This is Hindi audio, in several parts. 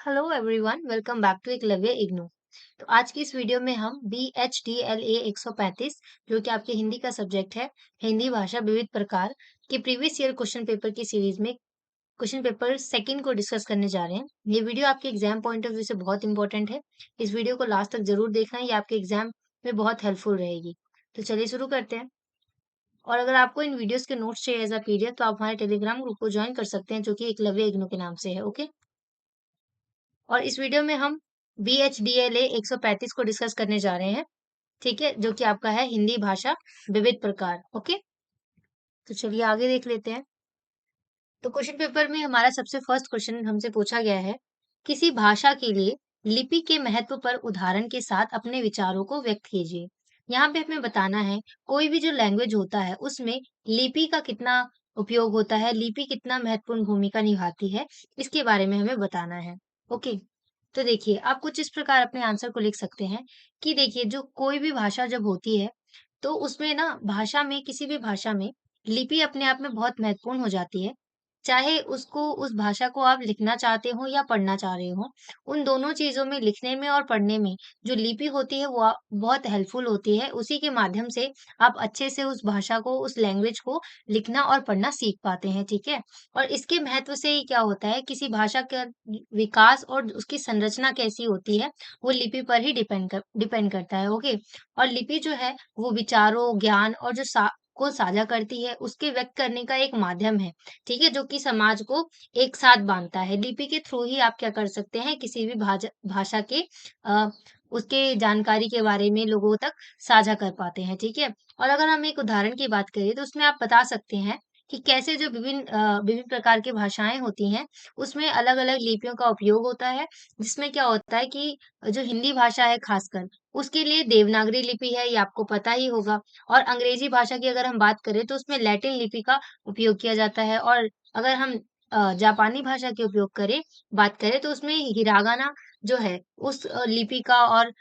Hello everyone, welcome back to Eklavya IGNOU. तो आज की इस वीडियो में हम BHDLA 135 जो कि आपके हिंदी का सब्जेक्ट है, हिंदी भाषा विविध प्रकार के प्रीवियस ईयर क्वेश्चन पेपर की सीरीज में क्वेश्चन पेपर सेकंड को डिस्कस करने जा रहे हैं। ये वीडियो आपके एग्जाम पॉइंट ऑफ व्यू से बहुत इंपॉर्टेंट है। इस वीडियो को लास्ट तक जरूर देखना, ये आपके एग्जाम में बहुत हेल्पफुल रहेगी। तो चलिए शुरू करते हैं। और अगर आपको इन वीडियोस के नोट्स चाहिए एज अ पीडीएफ तो आप हमारे टेलीग्राम ग्रुप को ज्वाइन कर सकते हैं, जो कि एकलव्य इग्नू के नाम से है। ओके। और इस वीडियो में हम BHDLA 135 को डिस्कस करने जा रहे हैं, ठीक है, जो कि आपका है हिंदी भाषा विविध प्रकार। ओके, तो चलिए आगे देख लेते हैं। तो क्वेश्चन पेपर में हमारा सबसे फर्स्ट क्वेश्चन हमसे पूछा गया है, किसी भाषा के लिए लिपि के महत्व पर उदाहरण के साथ अपने विचारों को व्यक्त कीजिए। यहाँ पे हमें बताना है कोई भी जो लैंग्वेज होता है उसमें लिपि का कितना उपयोग होता है, लिपि कितना महत्वपूर्ण भूमिका निभाती है, इसके बारे में हमें बताना है। ओके, तो देखिए आप कुछ इस प्रकार अपने आंसर को लिख सकते हैं कि देखिए जो कोई भी भाषा जब होती है तो उसमें ना भाषा में, किसी भी भाषा में लिपि अपने आप में बहुत महत्वपूर्ण हो जाती है। चाहे उसको, उस भाषा को आप लिखना चाहते हो या पढ़ना चाह रहे हो, उन दोनों चीज़ों में, लिखने में और पढ़ने में जो लिपि होती है वो बहुत हेल्पफुल होती है। उसी के माध्यम से आप अच्छे से उस भाषा को, उस लैंग्वेज को लिखना और पढ़ना सीख पाते हैं, ठीक है? और इसके महत्व से ही क्या होता है, किसी भाषा का विकास और उसकी संरचना कैसी होती है, वो लिपि पर ही डिपेंड करता है। ओके। और लिपि जो है वो विचारों, ज्ञान और जो को साझा करती है, उसके व्यक्त करने का एक माध्यम है, ठीक है? जो कि समाज को एक साथ बांधता है। लिपि के थ्रू ही आप क्या कर सकते हैं, किसी भी भाषा के अ, उसके जानकारी के बारे में लोगों तक साझा कर पाते हैं, ठीक है? और अगर हम एक उदाहरण की बात करें तो उसमें आप बता सकते हैं कि कैसे जो विभिन्न प्रकार की भाषाएँ होती हैं, उसमें अलग-अलग लिपियों का उपयोग होता है, जिसमें क्या होता है कि जो हिंदी भाषा है खासकर, उसके लिए देवनागरी लिपि है, ये आपको पता ही होगा। और अंग्रेजी भाषा की अगर हम बात करें तो उसमें लैटिन लिपि का उपयोग किया जाता है। और अगर हम जापानी भाषा के उपयोग बात करें तो उसमें हिरागाना जो है उस लिपि का, और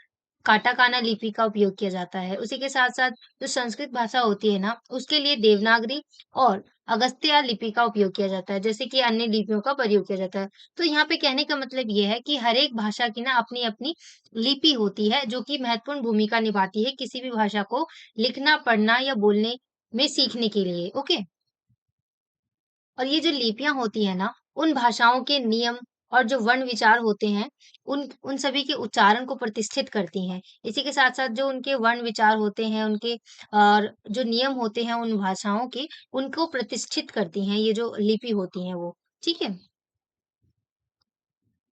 काटाकाना लिपि का उपयोग किया जाता है। उसी के साथ-साथ जो संस्कृत भाषा होती है ना, उसके लिए देवनागरी और अगस्त्य लिपि का उपयोग किया जाता है, जैसे कि अन्य लिपियों का प्रयोग किया जाता है। तो यहाँ पे कहने का मतलब ये है कि हर एक भाषा की ना अपनी-अपनी लिपि होती है, जो कि महत्वपूर्ण भूमिका निभाती है किसी भी भाषा को लिखना, पढ़ना या बोलने में सीखने के लिए। ओके? और ये जो लिपियाँ होती हैं ना, उन भाषाओं के नियम और जो वर्ण विचार होते हैं, उन उन सभी के उच्चारण को प्रतिष्ठित करती हैं। इसी के साथ-साथ जो उनके वर्ण विचार होते हैं, उनके और जो नियम होते हैं उन भाषाओं के, उनको प्रतिष्ठित करती हैं, ये जो लिपि होती हैं वो। ठीक है?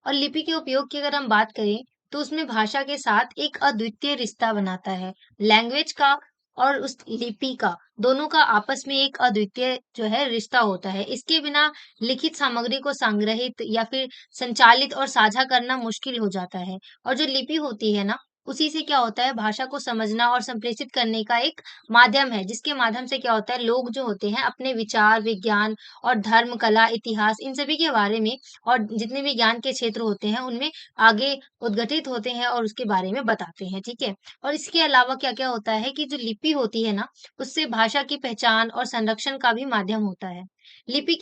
और लिपि के उपयोग की अगर हम बात करें, तो उसमें भाषा के साथ एक अद्वितीय रिश्ता बनाता है। लैंग्वेज का और उस लिपि का, दोनों का आपस में एक अद्वितीय जो है रिश्ता होता है। इसके बिना लिखित सामग्री को संग्रहित या फिर संचालित और साझा करना मुश्किल हो जाता है। और जो लिपि होती है ना, उसी से क्या होता है, भाषा को समझना और संप्रेषित करने का एक माध्यम है, जिसके माध्यम से क्या होता है, लोग जो होते हैं अपने विचार, विज्ञान और धर्म, कला, इतिहास, इन सभी के बारे में और जितने भी ज्ञान के क्षेत्र होते हैं उनमें आगे उद्घटित होते हैं और उसके बारे में बताते हैं, ठीक है? और इसके अलावा क्या-क्या होता है कि जो लिपि होती है ना, उससे भाषा की पहचान और संरक्षण का भी माध्यम होता है। लिपि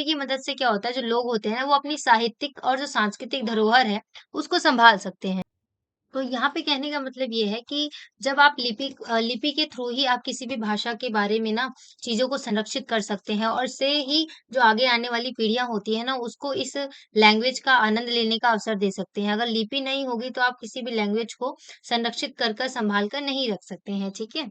की मदद से क्या होता है, जो लोग होते हैं वो अपनी साहित्यिक और जो सांस्कृतिक धरोहर है, उसको सँभाल सकते हैं। तो यहाँ पे कहने का मतलब ये है कि जब आप लिपि के थ्रू ही आप किसी भी भाषा के बारे में ना चीज़ों को संरक्षित कर सकते हैं, और इससे ही जो आगे आने वाली पीढ़ियाँ होती हैं ना, उसको इस लैंग्वेज का आनंद लेने का अवसर दे सकते हैं। अगर लिपि नहीं होगी तो आप किसी भी लैंग्वेज को संरक्षित कर सँभाल कर नहीं रख सकते हैं, ठीक है?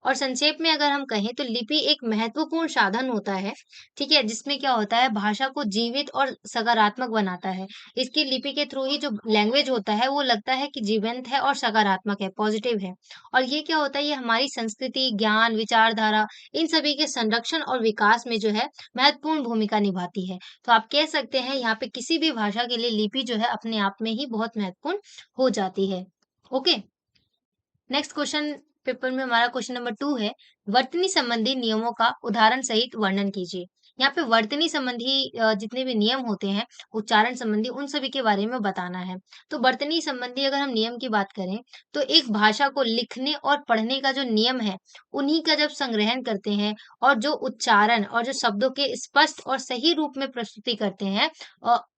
और संक्षेप में अगर हम कहें तो लिपि एक महत्वपूर्ण साधन होता है, ठीक है? जिसमें क्या होता है, भाषा को जीवित और सकारात्मक बनाता है। इसकी लिपि के थ्रू ही जो लैंग्वेज होता है वो लगता है कि जीवंत है और सकारात्मक है, पॉजिटिव है। और ये क्या होता है, ये हमारी संस्कृति, ज्ञान, विचारधारा, इन सभी के संरक्षण और विकास में जो है महत्वपूर्ण भूमिका निभाती है। तो आप कह सकते हैं यहाँ पे किसी भी भाषा के लिए लिपि जो है अपने आप में ही बहुत महत्वपूर्ण हो जाती है। ओके? नेक्स्ट क्वेश्चन पेपर में हमारा क्वेश्चन नंबर 2 है, वर्तनी संबंधी नियमों का उदाहरण सहित वर्णन कीजिए। यहाँ पे वर्तनी संबंधी जितने भी नियम होते हैं, उच्चारण संबंधी उन सभी के बारे में बताना है। तो वर्तनी संबंधी अगर हम नियम की बात करें, तो एक भाषा को लिखने और पढ़ने का जो नियम है, उन्हीं का जब संग्रहण करते हैं और जो उच्चारण और जो शब्दों के स्पष्ट और सही रूप में प्रस्तुति करते हैं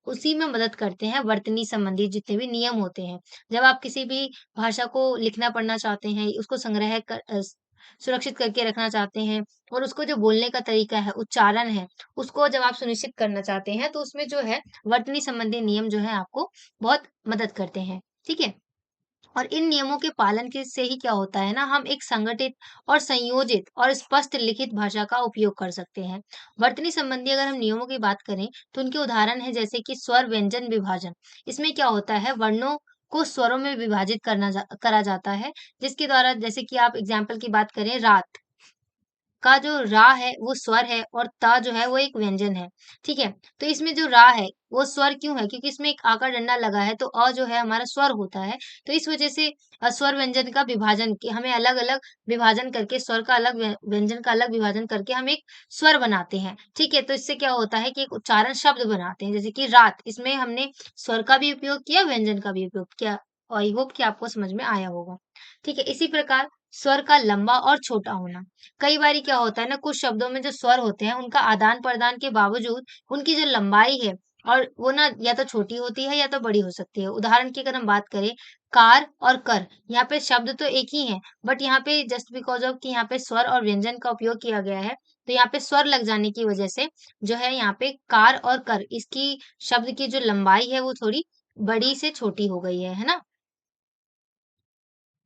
उसी में मदद करते हैं वर्तनी संबंधी जितने भी नियम होते हैं। जब आप किसी भी भाषा को लिखना पढ़ना चाहते हैं, उसको सुरक्षित करके रखना चाहते हैं और उसको जो बोलने का तरीका है, उच्चारण है, उसको जब आप सुनिश्चित करना चाहते हैं, तो उसमें जो है वर्तनी संबंधी नियम जो है आपको बहुत मदद करते हैं। ठीक है? और इन नियमों के पालन के से ही क्या होता है ना, हम एक संगठित और संयोजित और स्पष्ट लिखित भाषा का उपयोग कर सकते हैं। वर्तनी संबंधी अगर हम नियमों की बात करें, तो उनके उदाहरण है जैसे कि स्वर व्यंजन विभाजन। इसमें क्या होता है, वर्णों को स्वरों में विभाजित करा जाता है, जिसके द्वारा जैसे कि आप एग्जाम्पल की बात करें, रात का जो रा है वो स्वर है और ता जो है वो एक व्यंजन है, ठीक है? तो इसमें जो रा है वो स्वर क्यों है? क्योंकि इसमें एक आ का डंडा लगा है तो जो है हमारा स्वर होता है। तो इस वज़ह से स्वर व्यंजन का विभाजन कि हमें अलग-अलग विभाजन करके स्वर का अलग व्यंजन का अलग विभाजन करके हम एक स्वर बनाते हैं, ठीक है? तो इससे क्या होता है कि एक उच्चारण शब्द बनाते हैं जैसे कि रात, इसमें हमने स्वर का भी उपयोग किया, व्यंजन का भी उपयोग किया। आई होप कि आपको समझ में आया होगा। ठीक है? इसी प्रकार स्वर का लंबा और छोटा होना। कई बारी क्या होता है ना, कुछ शब्दों में जो स्वर होते हैं उनका आदान-प्रदान के बावजूद उनकी जो लंबाई है और वो ना या तो छोटी होती है या तो बड़ी हो सकती है। उदाहरण की अगर हम बात करें, कार और कर, यहाँ पे शब्द तो एक ही है, बट यहाँ पे जस्ट बिकॉज़ ऑफ कि यहाँ पे स्वर और व्यंजन का उपयोग किया गया है, तो यहाँ पे स्वर लग जाने की वजह से जो है यहाँ पे कार और कर इसकी शब्द की जो लंबाई है वो थोड़ी बड़ी से छोटी हो गई है ना?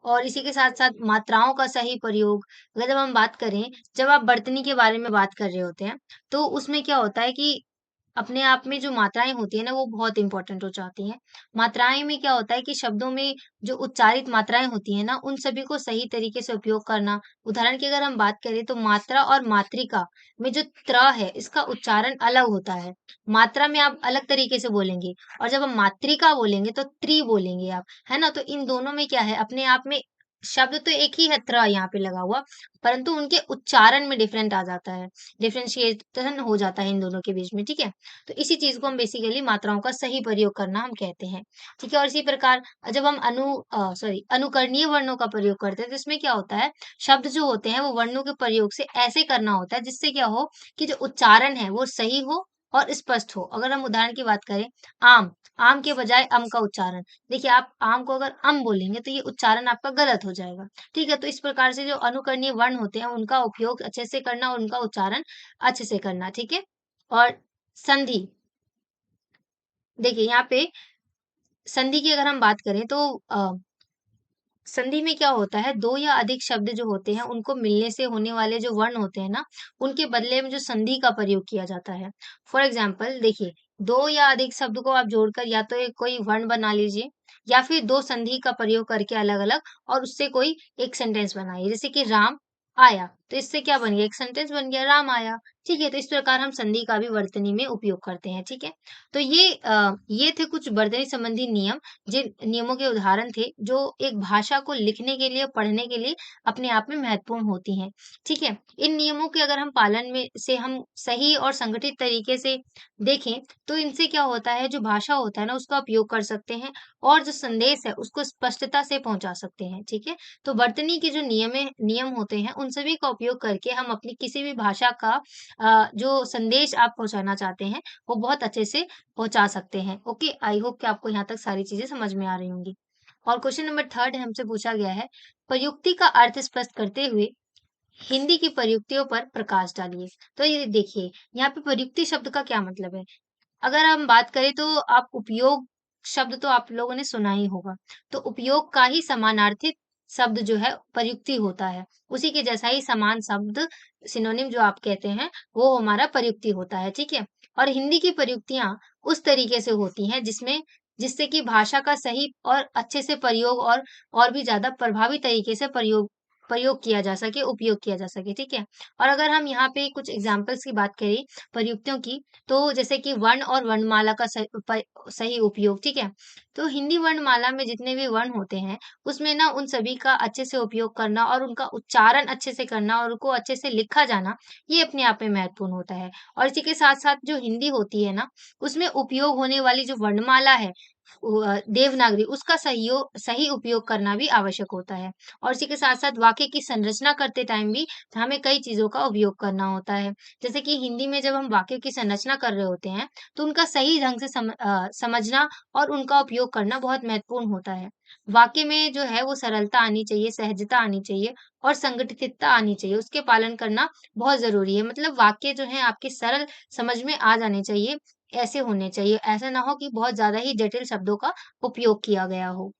और इसी के साथ-साथ मात्राओं का सही प्रयोग, अगर जब हम बात करें, जब आप बर्तनी के बारे में बात कर रहे होते हैं, तो उसमें क्या होता है कि अपने आप में जो मात्राएँ होती हैं ना, वो बहुत इम्पोर्टेंट हो जाती हैं। मात्राएँ में क्या होता है कि शब्दों में जो उच्चारित मात्राएँ होती हैं ना, उन सभी को सही तरीके से उपयोग करना। उदाहरण की अगर हम बात करें, तो मात्रा और मात्रिका में जो त्र है, इसका उच्चारण अलग होता है। मात्रा में आप अलग तरीके से बोलेंगे और जब हम मात्रिका बोलेंगे, तो त्रि बोलेंगे आप, है ना? तो इन दोनों में क्या है, अपने आप में शब्द तो एक ही है त्र यहाँ पे लगा हुआ, परंतु उनके उच्चारण में डिफरेंट आ जाता है। डिफरेंशिएशन हो जाता है इन दोनों के बीच में, ठीक है? तो इसी चीज़ को हम बेसिकली मात्राओं का सही प्रयोग करना हम कहते हैं, ठीक है? और इसी प्रकार जब हम अनुकरणीय वर्णों का प्रयोग करते हैं, तो इसमें क्या होता है, शब्द जो होते हैं वो वर्णों के प्रयोग से ऐसे करना होता है जिससे क्या हो कि जो उच्चारण है वो सही हो और स्पष्ट हो। अगर हम उदाहरण की बात करें, आम, आम के बजाय अम का उच्चारण। देखिए, आप आम को अगर बोलेंगे तो ये उच्चारण आपका गलत हो जाएगा, ठीक है? तो इस प्रकार से जो अनुकरणीय वर्ण होते हैं उनका उपयोग अच्छे से करना और उनका उच्चारण अच्छे से करना, ठीक है? और संधि, देखिए यहाँ पे संधि की अगर हम बात करें तो संधि में क्या होता है, 2 या अधिक शब्द जो होते हैं उनको मिलने से होने वाले जो वर्ण होते हैं ना, उनके बदले में जो संधि का प्रयोग किया जाता है। फॉर एग्ज़ाम्पल देखिए, 2 या अधिक शब्द को आप जोड़कर या तो एक कोई वर्ण बना लीजिए या फिर 2 संधि का प्रयोग करके अलग-अलग और उससे कोई एक सेंटेंस बनाइए। जैसे कि राम आया, तो इससे क्या बन गया, एक सेंटेंस बन गया, राम आया। ठीक है? तो इस प्रकार हम संधि का भी वर्तनी में उपयोग करते हैं, ठीक है? तो ये थे कुछ वर्तनी संबंधी नियम, जिन नियमों के उदाहरण थे, जो एक भाषा को लिखने के लिए, पढ़ने के लिए अपने आप में महत्वपूर्ण होती हैं, ठीक है? इन नियमों के अगर हम पालन में से हम सही और संगठित तरीके से देखें, तो इनसे क्या होता है, जो भाषा होता है ना, उसका उपयोग कर सकते हैं और जो संदेश है, उसको स्पष्टता से पहुँचा सकते हैं, ठीक है? तो वर्तनी के जो नियम होते हैं, उन सभी का उपयोग करके हम अपनी किसी भी भाषा का जो संदेश आप पहुँचाना चाहते हैं, वो बहुत अच्छे से पहुँचा सकते हैं। ओके, आई होप कि आपको यहाँ तक सारी चीज़ें समझ में आ रही होंगी। और क्वेश्चन नंबर 3 हमसे पूछा गया है, प्रयुक्ति का अर्थ स्पष्ट करते हुए हिंदी की प्रयुक्तियों पर प्रकाश डालिए। तो ये देखिए, यहाँ पे प्रयुक्ति शब्द का क्या मतलब है? अगर हम बात करें तो आप उपयोग शब्द तो आप लोगों ने सुना ही होगा। तो उपयोग का ही समानार्थी शब्द जो है प्रयुक्ति होता है। उसी के जैसा ही समान शब्द सिनोनिम जो आप कहते हैं, वो हमारा प्रयुक्ति होता है, ठीक है? और हिंदी की प्रयुक्तियाँ उस तरीके से होती हैं जिससे कि भाषा का सही और अच्छे से प्रयोग और भी ज़्यादा प्रभावी तरीके से प्रयोग प्रयोग किया जा सके, उपयोग किया जा सके, ठीक है? और अगर हम यहाँ पे कुछ एग्ज़ाम्पल्स की बात करें प्रयुक्तियों की, तो जैसे कि वर्ण और वर्णमाला का सही उपयोग, ठीक है? तो हिंदी वर्णमाला में जितने भी वर्ण होते हैं, उसमें ना उन सभी का अच्छे से उपयोग करना और उनका उच्चारण अच्छे से करना और उनको अच्छे से लिखा जाना, ये अपने आप में महत्वपूर्ण होता है। और इसी के साथ-साथ जो हिंदी होती है ना, उसमें उपयोग होने वाली जो वर्णमाला है, देवनागरी, उसका सही उपयोग करना भी आवश्यक होता है। और इसी के साथ-साथ वाक्य की संरचना करते टाइम भी हमें कई चीज़ों का उपयोग करना होता है। जैसे कि हिंदी में जब हम वाक्य की संरचना कर रहे होते हैं, तो उनका सही ढंग से समझना और उनका उपयोग करना बहुत महत्वपूर्ण होता है। वाक्य में जो है वो सरलता आनी चाहिए, सहजता आनी चाहिए और संगठितता आनी चाहिए, उसके पालन करना बहुत ज़रूरी है। मतलब वाक्य जो हैं आपके सरल समझ में आ जाने चाहिए, ऐसे होने चाहिए। ऐसा ना हो कि बहुत ज़्यादा ही जटिल शब्दों का उपयोग किया गया हो।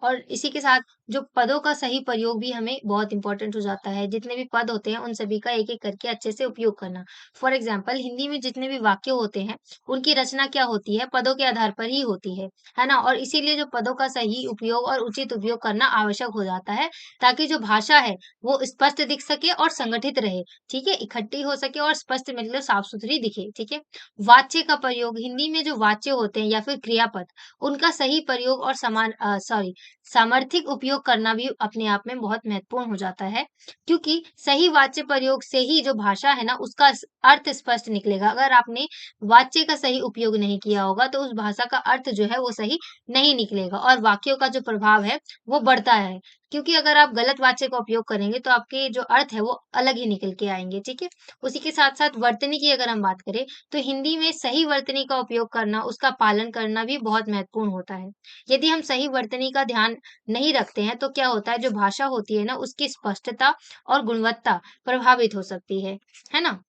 और इसी के साथ जो पदों का सही प्रयोग भी हमें बहुत इम्पोर्टेंट हो जाता है। जितने भी पद होते हैं, उन सभी का एक-एक करके अच्छे से उपयोग करना। फॉर एग्ज़ाम्पल हिंदी में जितने भी वाक्य होते हैं, उनकी रचना क्या होती है? पदों के आधार पर ही होती है ना? और इसीलिए जो पदों का सही उपयोग और उचित उपयोग करना आवश्यक हो जाता है, ताकि जो भाषा है, वो स्पष्ट दिख सके और संगठित रहे, ठीक है? इकट्ठी हो सके और स्पष्ट मतलब साफ-सुथरी दिखे, ठीक है? वाच्य का प्रयोग हिंदी में जो वाच्य होते हैं या फिर क्रियापद, उनका सही प्रयोग और सामर्थिक उपयोग करना भी अपने आप में बहुत महत्वपूर्ण हो जाता है, क्योंकि सही वाच्य प्रयोग से ही जो भाषा है ना, उसका अर्थ स्पष्ट निकलेगा। अगर आपने वाच्य का सही उपयोग नहीं किया होगा, तो उस भाषा का अर्थ जो है, वो सही नहीं निकलेगा और वाक्यों का जो प्रभाव है, वो बढ़ता है। क्योंकि अगर आप गलत वाच्य का उपयोग करेंगे, तो आपके जो अर्थ है, वो अलग ही निकल के आएँगे, ठीक है? उसी के साथ-साथ वर्तनी की अगर हम बात करें, तो हिंदी में सही वर्तनी का उपयोग करना, उसका पालन करना भी बहुत महत्वपूर्ण होता है। यदि हम सही वर्तनी का ध्यान नहीं रखते हैं, तो क्या होता है जो भाषा होती है ना उसकी स्पष्टता और गुणवत्ता प्रभावित हो सकती है ना?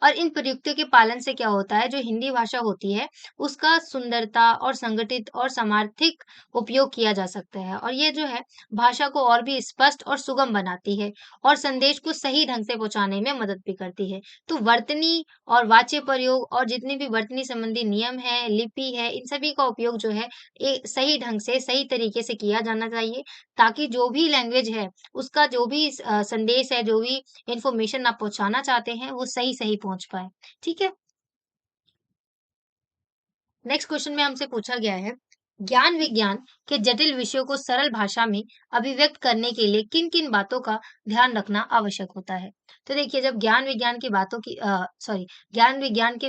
और इन प्रयुक्तियों के पालन से क्या होता है, जो हिंदी भाषा होती है, उसका सुंदरता और संगठित और समार्थिक उपयोग किया जा सकता है और ये जो है, भाषा को और भी स्पष्ट और सुगम बनाती है और संदेश को सही ढंग से पहुँचाने में मदद भी करती है। तो वर्तनी और वाच्य प्रयोग और जितने भी वर्तनी संबंधी नियम हैं, लिपि है, इन सभी का उपयोग जो है, सही ढंग से, सही तरीके से किया जाना चाहिए, ताकि जो भी लैंग्वेज है, उसका जो भी संदेश है, जो भी इन्फॉर्मेशन आप पहुँचाना चाहते हैं, वो सही-सही पहुँच पाए। ठीक है? नेक्स्ट क्वेश्चन में हमसे पूछा गया है, ज्ञान विज्ञान के जटिल विषयों को सरल भाषा में अभिव्यक्त करने के लिए किन-किन बातों का ध्यान रखना आवश्यक होता है? तो देखिए जब ज्ञान विज्ञान के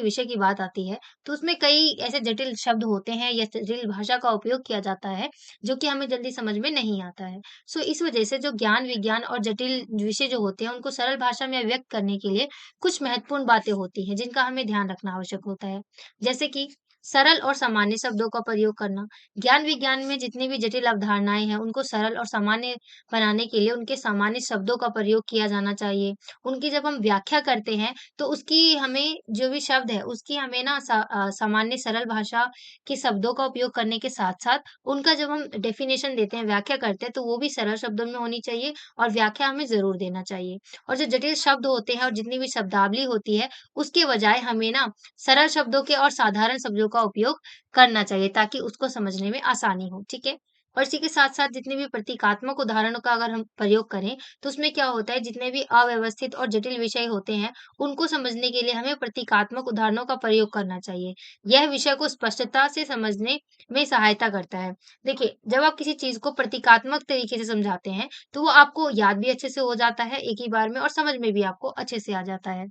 विषय की बात आती है, तो उसमें कई ऐसे जटिल शब्द होते हैं या जटिल भाषा का उपयोग किया जाता है, जो कि हमें जल्दी समझ में नहीं आता है। सो इस वजह से जो ज्ञान विज्ञान और जटिल विषय जो होते हैं, उनको सरल भाषा में व्यक्त करने के लिए कुछ महत्वपूर्ण बातें होती हैं, जिनका हमें ध्यान रखना आवश्यक होता है। जैसे कि सरल और सामान्य शब्दों का प्रयोग करना। ज्ञान विज्ञान में जितनी भी जटिल अवधारणाएँ हैं, उनको सरल और सामान्य बनाने के लिए उनके सामान्य शब्दों का प्रयोग किया जाना चाहिए। उनकी जब हम व्याख्या करते हैं, तो उसकी हमें जो भी शब्द है, उसकी हमें ना सामान्य सरल भाषा के शब्दों का उपयोग करने के साथ-साथ, उनका जब हम डेफिनिशन देते हैं, व्याख्या करते हैं, तो वो भी सरल शब्दों में होनी चाहिए और व्याख्या हमें ज़रूर देना चाहिए। और जो जटिल शब्द होते हैं और जितनी भी शब्दावली होती है, उसके बजाय हमें ना सरल शब्दों के और साधारण शब्दों का उपयोग करना चाहिए ताकि उसको समझने में आसानी हो, ठीक है? और इसी के साथ-साथ जितने भी प्रतीकात्मक उदाहरणों का अगर हम प्रयोग करें, तो उसमें क्या होता है जितने भी अव्यवस्थित और जटिल विषय होते हैं, उनको समझने के लिए हमें प्रतीकात्मक उदाहरणों का प्रयोग करना चाहिए। यह विषय को स्पष्टता से समझने में सहायता करता है। देखिए, जब आप किसी चीज़ को प्रतीकात्मक तरीके से समझाते हैं, तो वो आपको याद भी अच्छे से हो जाता है एक ही बार में और समझ में भी आपको अच्छे से आ जाता है।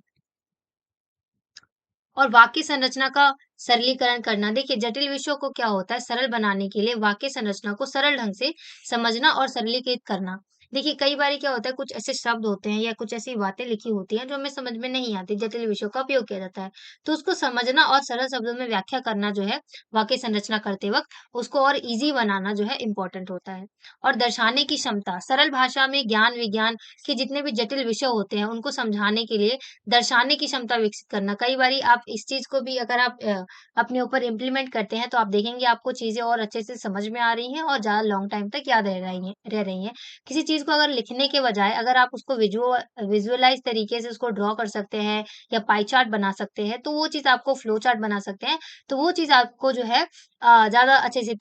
और वाक्य संरचना का सरलीकरण करना। देखिए, जटिल विषयों को क्या होता है सरल बनाने के लिए वाक्य संरचना को सरल ढंग से समझना और सरलीकृत करना। देखिए, कई बारी क्या होता है कुछ ऐसे शब्द होते हैं या कुछ ऐसी बातें लिखी होती हैं जो हमें समझ में नहीं आती, जटिल विषयों का उपयोग किया जाता है। तो उसको समझना और सरल शब्दों में व्याख्या करना जो है वाक्य संरचना करते वक़्त उसको और ईज़ी बनाना जो है इम्पोर्टेंट होता है। और दर्शाने की क्षमता, सरल भाषा में ज्ञान विज्ञान के जितने भी जटिल विषय होते हैं उनको समझाने के लिए दर्शाने की क्षमता विकसित करना। कई बारी आप इस चीज़ को भी अगर आप अपने ऊपर इम्प्लीमेंट करते हैं, तो आप देखेंगे आपको चीज़ें और अच्छे से समझ में आ रही हैं और ज़्यादा लॉन्ग टाइम तक याद रह रही हैं। किसी चीज़ को अगर लिखने के बजाय अगर आप उसको विज़ुअलाइज़ तरीके से उसको ड्रॉ कर सकते हैं या पाई चार्ट बना सकते हैं, तो वो चीज़ आपको फ्लो चार्ट बना सकते हैं, तो वो चीज़ आपको जो है ज़्यादा अच्छे से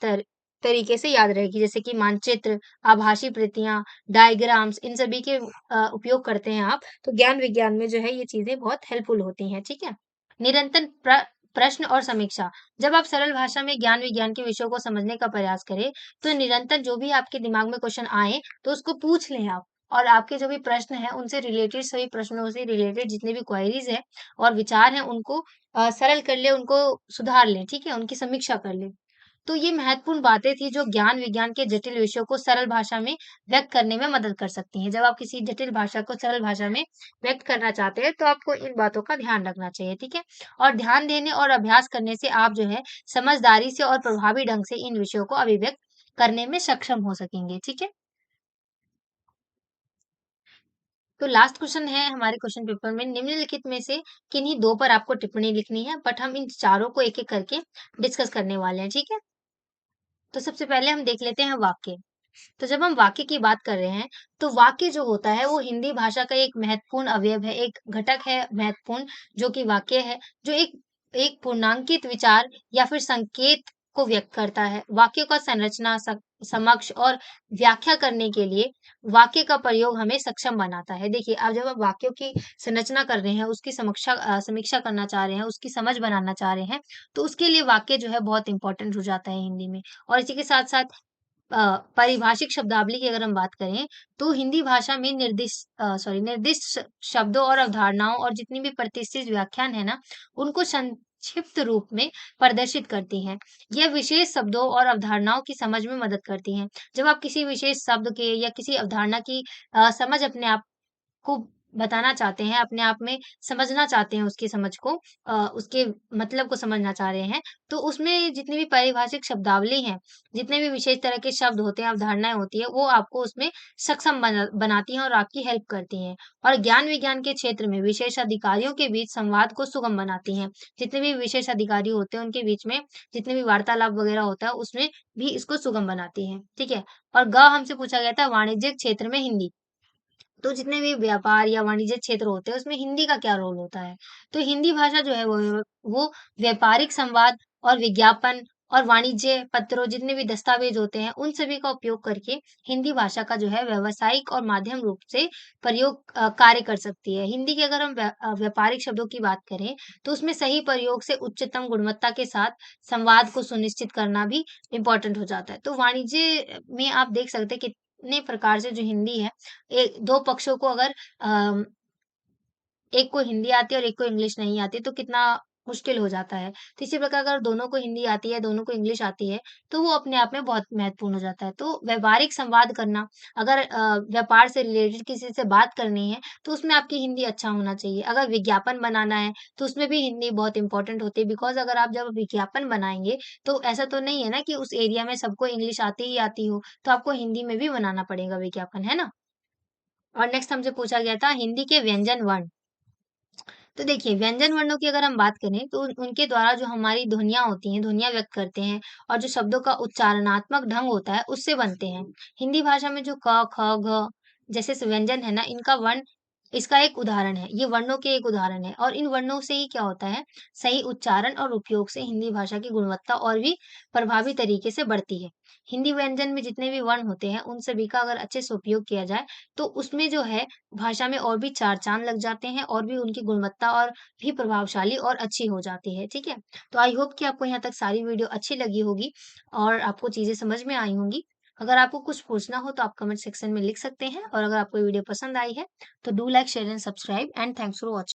तरीके से याद रहेगी। जैसे कि मानचित्र, आभासी प्रतियाँ, डायग्राम्स इन सभी के उपयोग करते हैं आप, तो ज्ञान विज्ञान में जो है ये चीज़ें बहुत हेल्पफुल होती हैं, ठीक है? निरंतर प्रश्न और समीक्षा। जब आप सरल भाषा में ज्ञान विज्ञान के विषयों को समझने का प्रयास करें, तो निरंतर जो भी आपके दिमाग में क्वेश्चन आए, तो उसको पूछ लें आप। और आपके जो भी प्रश्न हैं, उनसे रिलेटेड सभी प्रश्नों से रिलेटेड जितने भी क्वेरीज हैं और विचार हैं, उनको सरल कर लें, उनको सुधार लें, ठीक है? उनकी समीक्षा कर लें। तो ये महत्वपूर्ण बातें थी जो ज्ञान विज्ञान के जटिल विषयों को सरल भाषा में व्यक्त करने में मदद कर सकती हैं। जब आप किसी जटिल भाषा को सरल भाषा में व्यक्त करना चाहते हैं, तो आपको इन बातों का ध्यान रखना चाहिए, ठीक है? और ध्यान देने और अभ्यास करने से आप जो है समझदारी से और प्रभावी ढंग से इन विषयों को अभिव्यक्त करने में सक्षम हो सकेंगे, ठीक है? तो लास्ट क्वेश्चन है हमारे क्वेश्चन पेपर में, निम्नलिखित में से किन्हीं 2 पर आपको टिप्पणी लिखनी है, बट हम इन चारों को एक-एक करके डिस्कस करने वाले हैं, ठीक है? तो सबसे पहले हम देख लेते हैं वाक्य। तो जब हम वाक्य की बात कर रहे हैं, तो वाक्य जो होता है वो हिंदी भाषा का एक महत्वपूर्ण अवयव है, एक घटक है महत्वपूर्ण जो कि वाक्य है, जो एक एक पूर्णांकित विचार या फिर संकेत को व्यक्त करता है। वाक्यों का संरचना, समक्ष और व्याख्या करने के लिए वाक्य का प्रयोग हमें सक्षम बनाता है। देखिए, अब जब आप वाक्यों की संरचना कर रहे हैं, उसकी समीक्षा करना चाह रहे हैं, उसकी समझ बनाना चाह रहे हैं, तो उसके लिए वाक्य जो है बहुत इम्पोर्टेंट हो जाता है हिंदी में। और इसी के साथ-साथ पारिभाषिक शब्दावली की अगर हम बात करें, तो हिंदी भाषा में निर्दिष्ट शब्दों और अवधारणाओं और जितनी भी प्रतिष्ठित व्याख्यान है ना, उनको संक्षिप्त रूप में प्रदर्शित करती हैं। यह विशेष शब्दों और अवधारणाओं की समझ में मदद करती हैं। जब आप किसी विशेष शब्द के या किसी अवधारणा की समझ अपने आप को बताना चाहते हैं, अपने आप में समझना चाहते हैं उसकी समझ को, उसके मतलब को समझना चाह रहे हैं, तो उसमें जितनी भी पारिभाषिक शब्दावली हैं, जितने भी विशेष तरह के शब्द होते हैं, अवधारणाएँ होती हैं, वो आपको उसमें सक्षम बनाती हैं और आपकी हेल्प करती हैं। और ज्ञान विज्ञान के क्षेत्र में विशेष अधिकारियों के बीच संवाद को सुगम बनाती हैं। जितने भी विशेष अधिकारी होते हैं, उनके बीच में जितने भी वार्तालाप वगैरह होता है, उसमें भी इसको सुगम बनाती हैं, ठीक है? और हमसे पूछा गया था वाणिज्यिक क्षेत्र में हिंदी। तो जितने भी व्यापार या वाणिज्य क्षेत्र होते हैं, उसमें हिंदी का क्या रोल होता है? तो हिंदी भाषा जो है वो व्यापारिक संवाद और विज्ञापन और वाणिज्य पत्रों जितने भी दस्तावेज होते हैं, उन सभी का उपयोग करके हिंदी भाषा का जो है व्यावसायिक और माध्यम रूप से प्रयोग कार्य कर सकती है। हिंदी के अगर हम व्यापारिक शब्दों की बात करें, तो उसमें सही प्रयोग से उच्चतम गुणवत्ता के साथ संवाद को सुनिश्चित करना भी इम्पोर्टेंट हो जाता है। तो वाणिज्य में आप देख सकते हैं कितने प्रकार से जो हिंदी है, 2 पक्षों को अगर एक को हिंदी आती है और एक को इंग्लिश नहीं आती, तो कितना मुश्किल हो जाता है। तो इसी प्रकार अगर दोनों को हिंदी आती है, दोनों को इंग्लिश आती है, तो वो अपने आप में बहुत महत्वपूर्ण हो जाता है। तो व्यावहारिक संवाद करना, अगर व्यापार से रिलेटेड किसी से बात करनी है, तो उसमें आपकी हिंदी अच्छा होना चाहिए। अगर विज्ञापन बनाना है, तो उसमें भी हिंदी बहुत इम्पोर्टेंट होती है, बिकॉज़ अगर आप जब विज्ञापन बनाएँगे, तो ऐसा तो नहीं है ना कि उस एरिया में सबको इंग्लिश आती ही आती हो, तो आपको हिंदी में भी बनाना पड़ेगा विज्ञापन, है ना? और नेक्स्ट हमसे पूछा गया था हिंदी के व्यंजन वर्ण। तो देखिए व्यंजन वर्णों की अगर हम बात करें तो उनके द्वारा जो हमारी ध्वनियाँ होती हैं, ध्वनियाँ व्यक्त करते हैं और जो शब्दों का उच्चारणात्मक ढंग होता है उससे बनते हैं। हिंदी भाषा में जो क, ख, घ जैसे व्यंजन है ना, इनका वर्ण इसका एक उदाहरण है। ये वर्णों के एक उदाहरण है और इन वर्णों से ही क्या होता है, सही उच्चारण और उपयोग से हिंदी भाषा की गुणवत्ता और भी प्रभावी तरीके से बढ़ती है। हिंदी व्यंजन में जितने भी वर्ण होते हैं उन सभी का अगर अच्छे से उपयोग किया जाए तो उसमें जो है भाषा में और भी चार चाँद लग जाते हैं और भी उनकी गुणवत्ता और भी प्रभावशाली और अच्छी हो जाती है, ठीक है? तो आई होप कि आपको यहाँ तक सारी वीडियो अच्छी लगी होगी और आपको चीज़ें समझ में आई होंगी। अगर आपको कुछ पूछना हो तो आप कमेंट सेक्शन में लिख सकते हैं और अगर आपको वीडियो पसंद आई है तो do like, share and subscribe and thanks for watching.